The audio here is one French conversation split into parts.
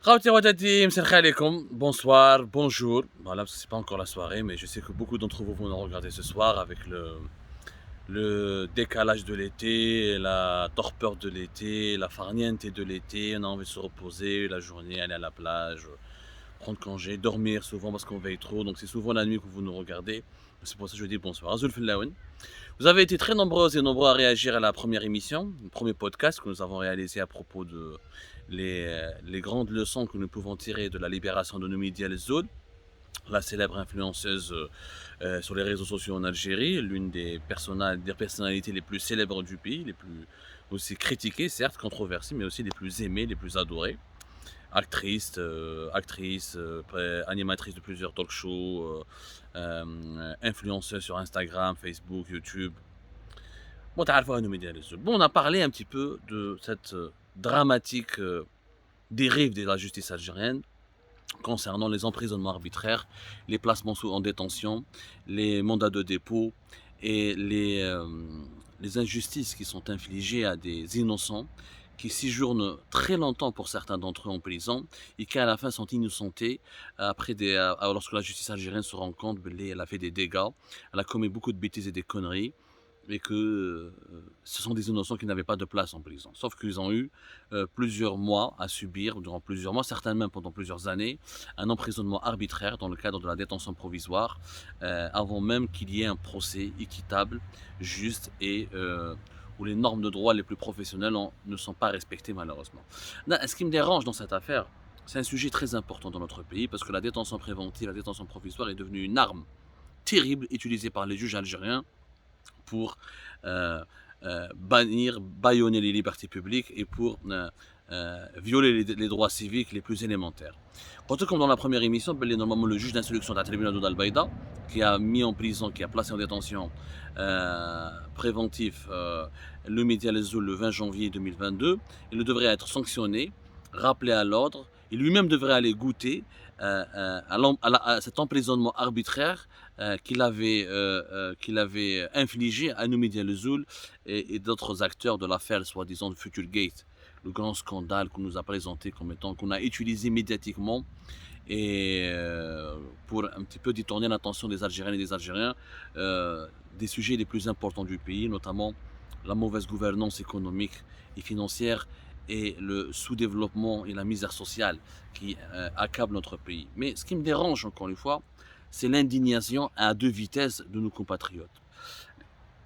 Khawti Wadadi, Msel Khalikum, bonsoir, bonjour. Voilà, parce que c'est pas encore la soirée, mais je sais que beaucoup d'entre vous vont nous regarder ce soir avec le décalage de l'été, la torpeur de l'été, la farniente de l'été. On a envie de se reposer la journée, aller à la plage, prendre congé, dormir souvent parce qu'on veille trop. Donc c'est souvent la nuit que vous nous regardez. C'est pour ça que je dis bonsoir. Azul Fillaouen. Vous avez été très nombreux et nombreux à réagir à la première émission, le premier podcast que nous avons réalisé à propos de les grandes leçons que nous pouvons tirer de la libération de Noumédia El Zoul, la célèbre influenceuse sur les réseaux sociaux en Algérie, l'une des personnalités les plus célèbres du pays, les plus aussi critiquées, certes, controversées, mais aussi les plus aimées, les plus adorées. Actrice, animatrice de plusieurs talk shows, influenceuse sur Instagram, Facebook, YouTube. Bon, on a parlé un petit peu de cette dramatique dérive de la justice algérienne concernant les emprisonnements arbitraires, les placements en détention, les mandats de dépôt et les injustices qui sont infligées à des innocents qui séjournent très longtemps pour certains d'entre eux en prison et qui à la fin sont innocentés lorsque la justice algérienne se rend compte qu'elle a fait des dégâts, elle a commis beaucoup de bêtises et des conneries et que ce sont des innocents qui n'avaient pas de place en prison. Sauf qu'ils ont eu plusieurs mois à subir, durant plusieurs mois, certains même pendant plusieurs années, un emprisonnement arbitraire dans le cadre de la détention provisoire, avant même qu'il y ait un procès équitable, juste et où les normes de droit les plus professionnelles ne sont pas respectées malheureusement. Ce qui me dérange dans cette affaire, c'est un sujet très important dans notre pays parce que la détention préventive, la détention provisoire est devenue une arme terrible utilisée par les juges algériens pour bâillonner les libertés publiques et pour violer les droits civiques les plus élémentaires. Comme dans la première émission, normalement le juge d'instruction de la tribunal d'Al-Baïda, qui a mis en prison, qui a placé en détention préventif le Média El Zoul le 20 janvier 2022, il devrait être sanctionné, rappelé à l'ordre, et lui-même devrait aller goûter à cet emprisonnement arbitraire qu'il avait infligé à Noumédia El Zoul et d'autres acteurs de l'affaire soi-disant de Future Gate, le grand scandale qu'on nous a présenté comme étant, qu'on a utilisé médiatiquement et pour un petit peu détourner l'attention des Algériennes et des Algériens des sujets les plus importants du pays, notamment la mauvaise gouvernance économique et financière et le sous-développement et la misère sociale qui accable notre pays. Mais ce qui me dérange encore une fois, c'est l'indignation à deux vitesses de nos compatriotes.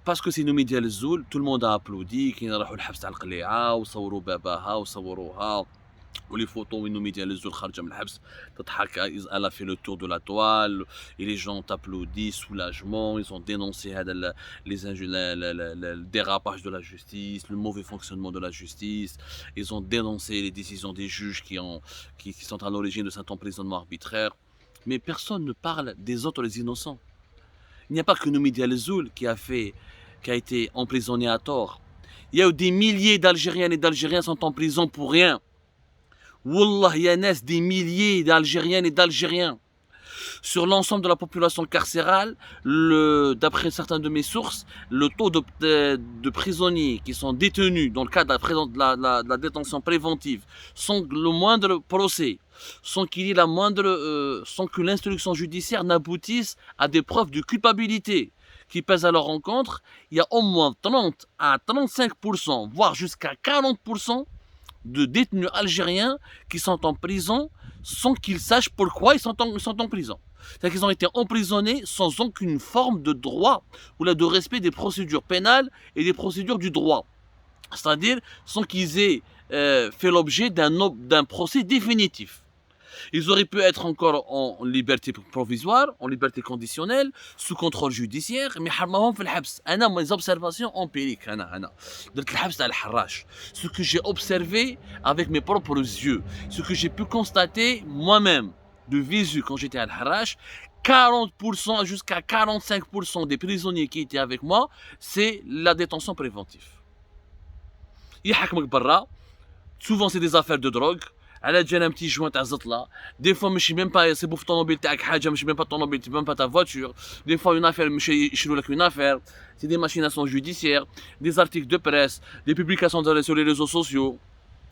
Parce que c'est Noumédia El Zoul, tout le monde a applaudi, qui راحوا الحبس تاع القليعة وصوروا باباها وصوروها les photos où Noumédia El Zoul خارجة من الحبس تضحك, elle a fait le tour de la toile et les gens applaudissent, soulagement, ils ont dénoncé le dérapage de la justice, le mauvais fonctionnement de la justice, ils ont dénoncé les décisions des juges qui sont à l'origine de cet emprisonnement arbitraire. Mais personne ne parle des autres, les innocents. Il n'y a pas que Noumédia El Zoul qui a été emprisonné à tort. Il y a eu des milliers d'Algériennes et d'Algériens sont en prison pour rien. Wallah, il y a des milliers d'Algériennes et d'Algériens. Sur l'ensemble de la population carcérale, d'après certaines de mes sources, le taux de prisonniers qui sont détenus dans le cadre de la détention préventive sans le moindre procès, sans que l'instruction judiciaire n'aboutisse à des preuves de culpabilité qui pèsent à leur encontre, il y a au moins 30 à 35%, voire jusqu'à 40% de détenus algériens qui sont en prison sans qu'ils sachent pourquoi ils sont en prison. C'est-à-dire qu'ils ont été emprisonnés sans aucune forme de droit ou de respect des procédures pénales et des procédures du droit. C'est-à-dire sans qu'ils aient fait l'objet d'un procès définitif. Ils auraient pu être encore en liberté provisoire, en liberté conditionnelle, sous contrôle judiciaire, mais حرمهم في الحبس. أنا mes observations empiriques, درت الحبس تاع الحراش. Ce que j'ai observé avec mes propres yeux, ce que j'ai pu constater moi-même de visu quand j'étais à Al-Harrach, 40% jusqu'à 45% des prisonniers qui étaient avec moi, c'est la détention préventive. يحكمك برا, souvent c'est des affaires de drogue. على جانا un petit joint تاع زطله, des fois ماشي même pas c'est pour ton tاعك حاجه, ماشي même pas ton mobile, même pas ta voiture, des fois une affaire ماشي يشروا لك une affaire, c'est des machinations judiciaires, des articles de presse, des publications sur les réseaux sociaux,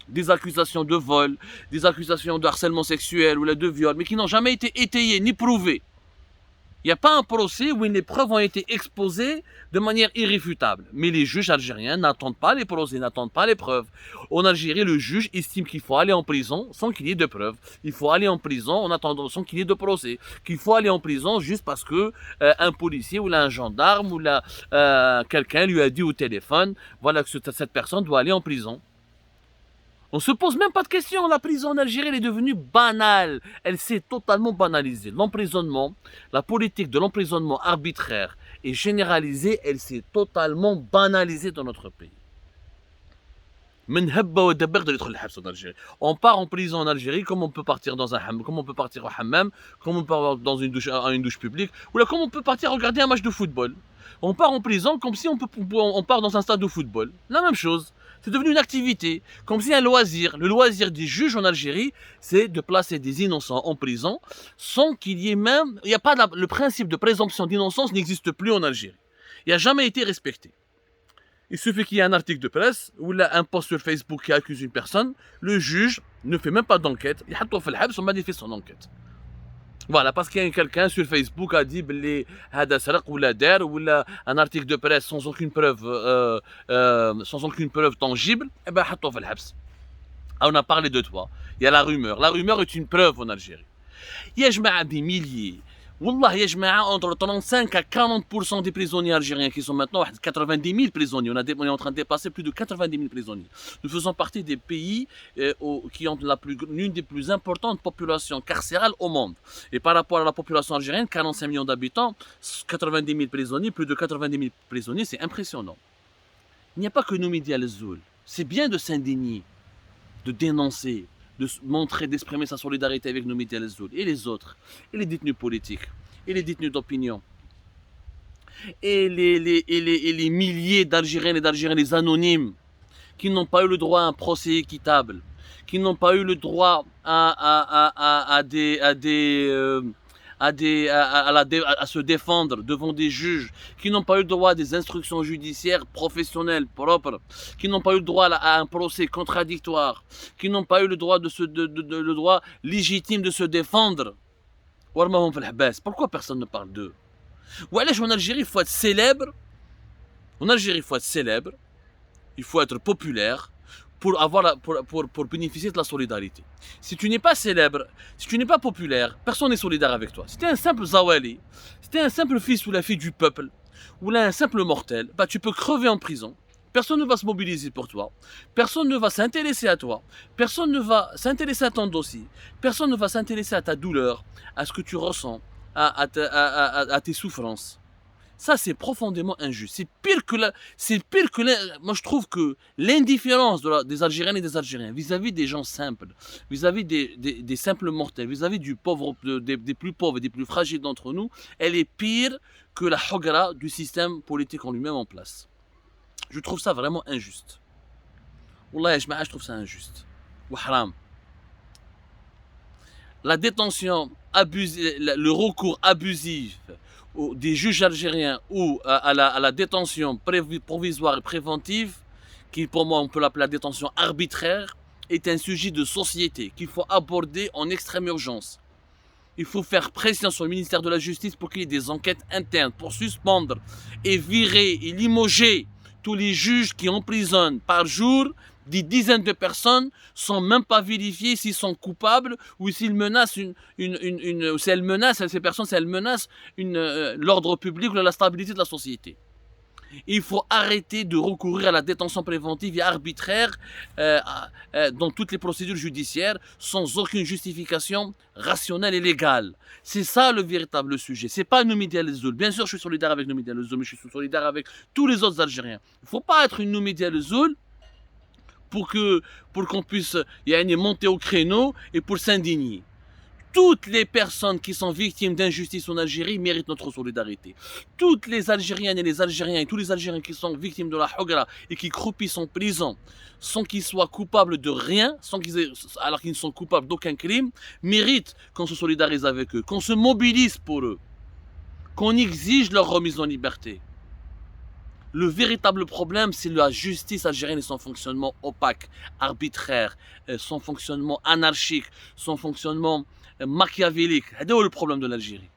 des accusations de vol, des accusations de harcèlement sexuel ou de viol, mais qui n'ont jamais été étayées ni prouvées. Il n'y a pas un procès où les preuves ont été exposées de manière irréfutable. Mais les juges algériens n'attendent pas les procès, n'attendent pas les preuves. En Algérie, le juge estime qu'il faut aller en prison sans qu'il y ait de preuves. Il faut aller en prison en attendant sans qu'il y ait de procès. Qu'il faut aller en prison juste parce que un policier ou un gendarme ou quelqu'un lui a dit au téléphone, voilà que cette personne doit aller en prison. On ne se pose même pas de questions. La prison en Algérie, elle est devenue banale. Elle s'est totalement banalisée. L'emprisonnement, la politique de l'emprisonnement arbitraire et généralisée, elle s'est totalement banalisée dans notre pays. On part en prison en Algérie comme on peut partir dans un hammam, comme on peut partir au hammam, comme on peut dans une douche publique, ou là comme on peut partir regarder un match de football. On part en prison comme si on part dans un stade de football. La même chose. C'est devenu une activité, comme si un loisir. Le loisir des juges en Algérie, c'est de placer des innocents en prison sans qu'il y ait même... Il y a pas le principe de présomption d'innocence n'existe plus en Algérie. Il n'a jamais été respecté. Il suffit qu'il y ait un article de presse ou un post sur Facebook qui accuse une personne, le juge ne fait même pas d'enquête. Il fait son enquête. Voilà, parce qu'il y a quelqu'un sur Facebook a dit que un article de presse sans aucune preuve tangible, eh ben, on a parlé de toi. Il y a la rumeur. La rumeur est une preuve en Algérie. Il y a des milliers. Wallah, il y a entre 35 à 40% des prisonniers algériens qui sont maintenant 90 000 prisonniers. On est en train de dépasser plus de 90 000 prisonniers. Nous faisons partie des pays qui ont l'une des plus importantes populations carcérales au monde. Et par rapport à la population algérienne, 45 millions d'habitants, 90 000 prisonniers, plus de 90 000 prisonniers, c'est impressionnant. Il n'y a pas que nous médias les Zoul. C'est bien de s'indigner, de dénoncer, de montrer, d'exprimer sa solidarité avec nos médias les Zoul et les autres, et les détenus politiques, et les détenus d'opinion, et les milliers d'Algériens et d'Algériens, les anonymes, qui n'ont pas eu le droit à un procès équitable, qui n'ont pas eu le droit à se défendre devant des juges, qui n'ont pas eu le droit à des instructions judiciaires professionnelles propres, qui n'ont pas eu le droit à un procès contradictoire, qui n'ont pas eu le droit le droit légitime de se défendre. Pourquoi personne ne parle d'eux? Ou alors en Algérie, il faut être célèbre. En Algérie, il faut être célèbre, il faut être populaire pour bénéficier de la solidarité. Si tu n'es pas célèbre, si tu n'es pas populaire, personne n'est solidaire avec toi. Si tu es un simple Zawali, si tu es un simple fils ou la fille du peuple, ou là un simple mortel, bah tu peux crever en prison. Personne ne va se mobiliser pour toi. Personne ne va s'intéresser à toi. Personne ne va s'intéresser à ton dossier. Personne ne va s'intéresser à ta douleur, à ce que tu ressens, à tes souffrances. Ça, c'est profondément injuste. Moi, je trouve que l'indifférence des Algériennes et des Algériens vis-à-vis des gens simples, vis-à-vis des simples mortels, vis-à-vis des plus pauvres et des plus fragiles d'entre nous, elle est pire que la hogra du système politique en lui-même en place. Je trouve ça vraiment injuste. Wallah, je trouve ça injuste. Ou haram. La détention abusive, le recours abusif des juges algériens ou à la détention provisoire et préventive, qui pour moi on peut l'appeler la détention arbitraire, est un sujet de société qu'il faut aborder en extrême urgence. Il faut faire pression sur le ministère de la Justice pour qu'il y ait des enquêtes internes, pour suspendre et virer et limoger tous les juges qui emprisonnent par jour des dizaines de personnes sans même pas vérifier s'ils sont coupables ou s'ils menacent si elles menacent ces personnes, si elles menacent l'ordre public ou la stabilité de la société. Il faut arrêter de recourir à la détention préventive et arbitraire dans toutes les procédures judiciaires sans aucune justification rationnelle et légale. C'est ça le véritable sujet. C'est pas Noumédi El Zoul. Bien sûr, je suis solidaire avec Noumédi El Zoul, mais je suis solidaire avec tous les autres Algériens. Il ne faut pas être une Noumédi El Zoul pour qu'on puisse monter au créneau et pour s'indigner. Toutes les personnes qui sont victimes d'injustice en Algérie méritent notre solidarité. Toutes les Algériennes et les Algériens et tous les Algériens qui sont victimes de la hogra et qui croupissent en prison sans qu'ils soient coupables de rien, alors qu'ils ne sont coupables d'aucun crime, méritent qu'on se solidarise avec eux, qu'on se mobilise pour eux, qu'on exige leur remise en liberté. Le véritable problème, c'est la justice algérienne et son fonctionnement opaque, arbitraire, son fonctionnement anarchique, son fonctionnement machiavélique. C'est le problème de l'Algérie.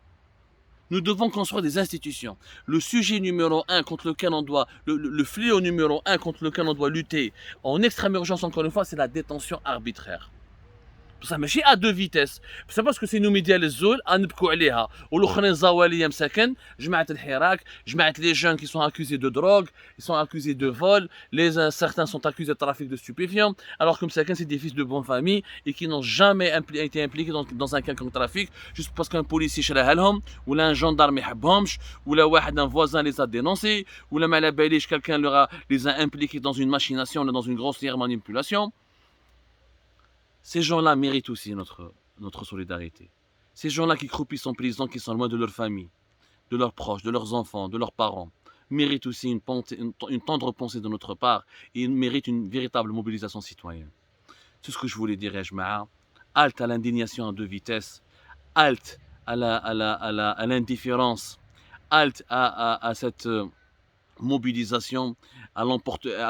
Nous devons construire des institutions. Le sujet numéro un contre lequel on doit, le fléau numéro un contre lequel on doit lutter en extrême urgence, encore une fois, c'est la détention arbitraire. بصح ماشي à deux vitesses. C'est parce que c'est nous ديال الزول نبكوا عليها والاخرين زواليه مساكن جماعه الحراك جماعه les jeunes qui sont accusés de drogue, ils sont accusés de vol, certains sont accusés de trafic de stupéfiants alors que مساكن c'est des fils de bonne famille et qui n'ont jamais été impliqués dans un quelconque trafic juste parce qu'un policier شراها لهم ولا un gendarme يحبهمش ولا واحد un voisin les a dénoncés ولا ما على باليش quelqu'un les a impliqués dans une machination ou dans une grossière manipulation. Ces gens-là méritent aussi notre solidarité. Ces gens-là qui croupissent en prison, qui sont loin de leur famille, de leurs proches, de leurs enfants, de leurs parents, méritent aussi une tendre pensée de notre part et ils méritent une véritable mobilisation citoyenne. C'est ce que je voulais dire, Ejma'a. Halte à l'indignation à deux vitesses, halte à l'indifférence, halte à cette mobilisation à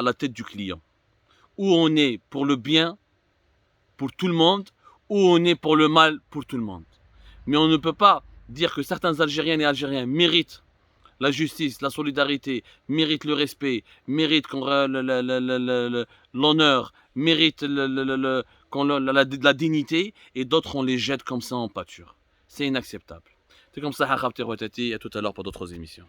la tête du client. Où on est pour le bien, pour tout le monde, ou on est pour le mal pour tout le monde. Mais on ne peut pas dire que certains Algériennes et Algériens méritent la justice, la solidarité, méritent le respect, méritent l'honneur, méritent la dignité, et d'autres on les jette comme ça en pâture. C'est inacceptable. C'est comme ça, Hakhabti Rouatati, à tout à l'heure pour d'autres émissions.